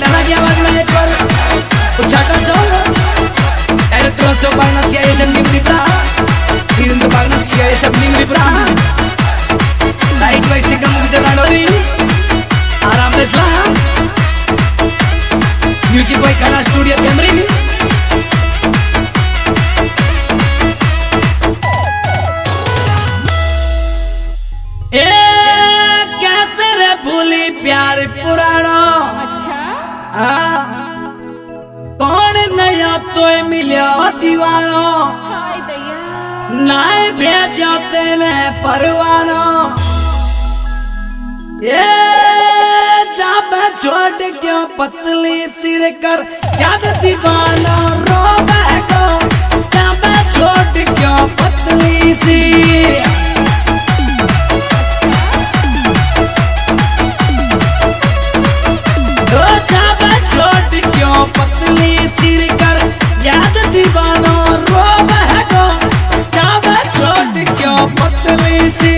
गाना की आवाज में एक बार उच्चाटन सॉन्ग एलेक्ट्रोसो बागना सियासन निम्रिप्रा तीन बागना सियासन निम्रिप्रा लाइट वाइस गम विद राडोली आराम देसला म्यूजिक बाय काना स्टूडियो कैमरी ए कैसे रे भूली प्यार पुराना अच्छा कौन नया तो मिलिया दीवाना नाय भेजा तेने परवाना ये चाप छोड़ क्यों पतली सिर कर याद दीवाना रो बैठो चाप छोड़ क्यों पतली सी पतली सिर कर याद दीवानो रो बहको जावे छोड़ क्यों पतली सी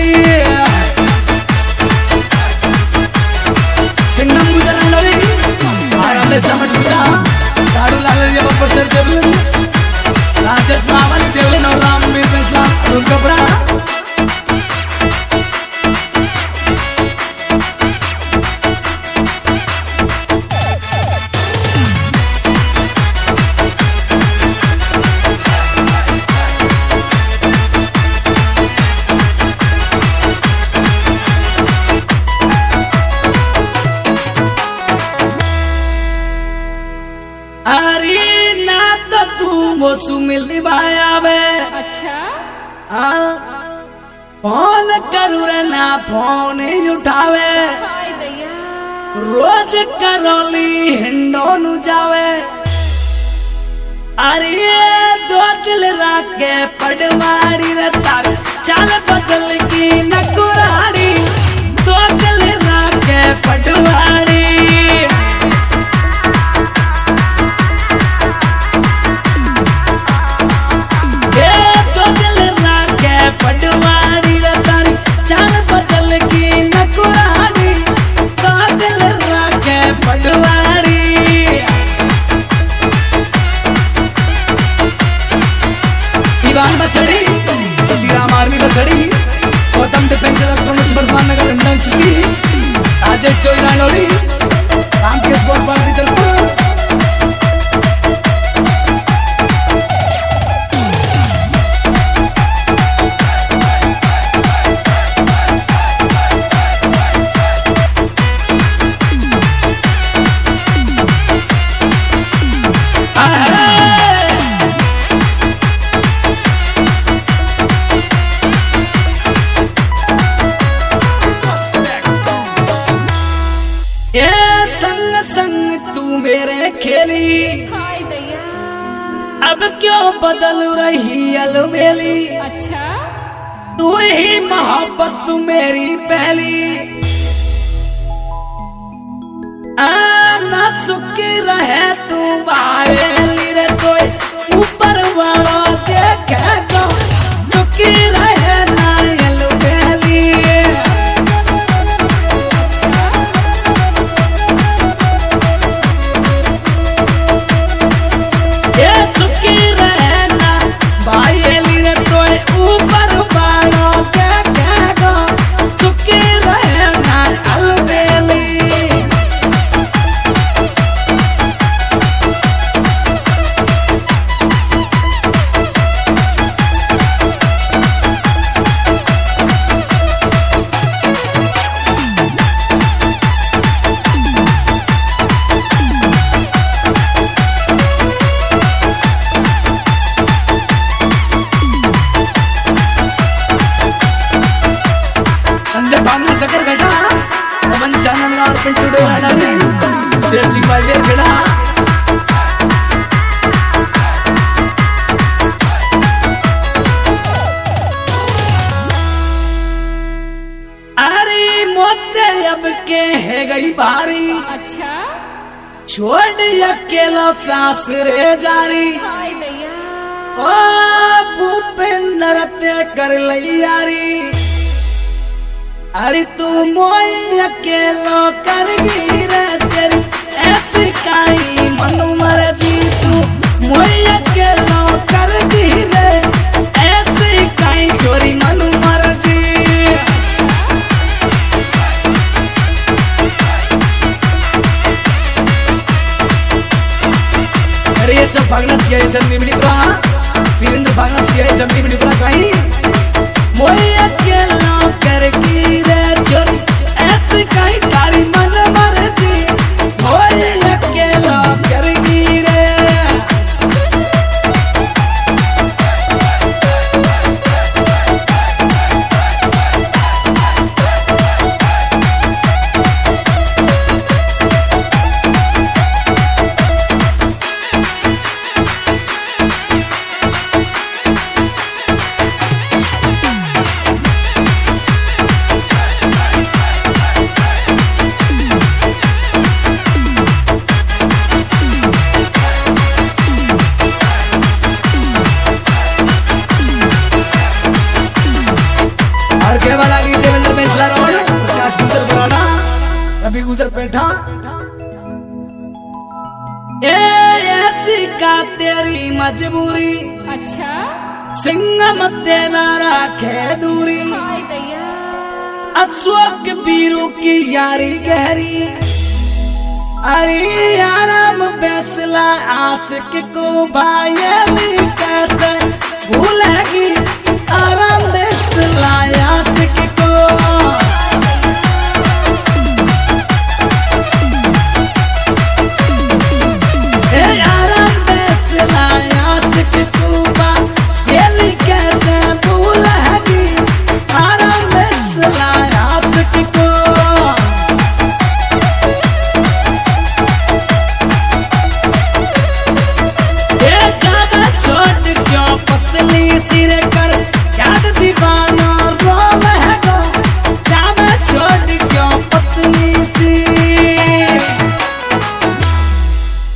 सिंगम गुजरा नोली आराम से समझ बुझा दारू लाल ये बपर सर देवले राजेश मामन देवले नौ राम बिजनेसला उनका बड़ा अरे ना तो तू मोसू मिल भाया में अच्छा फोन करू रे ना फोन ही उठावे रोज करोली हिंडो नु जावे अरे दो दिल राके पड़वाड़ी रे तार चाल बदल की नकुराड़ी दो दिल राके पड़वाड़ी पटवारी रतारी चाल बदल की नकुरानी तो दिल राके पटवारी इवान बसड़ी श्रीराम आर्मी बसड़ी गौतम डिफेंस इलेक्ट्रॉनिक्स बर्फान नगर लंदन सिटी राजेश टोइलानोली रामकेश बोलपाल की तरफ संग संग तू मेरे खेली अब क्यों बदल रही अलबेली अच्छा तू ही मोहब्बत तू मेरी पहली ना सुखी रहे तू बाहेली रे कोई ऊपर वाला देखे तो सुखी रहे ना अलबेली सकर घटा पवन चैनल और पिंटू डोराडाली देसी वाले खड़ा अरे मोते अब के है गई बारी अच्छा छोड़ अकेला सांस रे जारी ओ भूपेंद्र ते कर लई यारी अरे तू मोई अकेलो कर गिरे तेरी ऐसी सब भागना चाहिए सब निमड़ी प्रा पीरिंद भागना चाहिए सब निमड़ी प्रा कहीं मोए अकेला कर की रे छोरी ऐसे कहीं कारी मन मर्जी मोए अकेला कर की रे अभी गुजर बैठा ऐसी का तेरी मजबूरी अच्छा सिंगम तेरा राखे दूरी हाय दैया अशोक बीरू की यारी गहरी अरे आराम फैसला आशिक को भाई कैसे भूलेगी आराम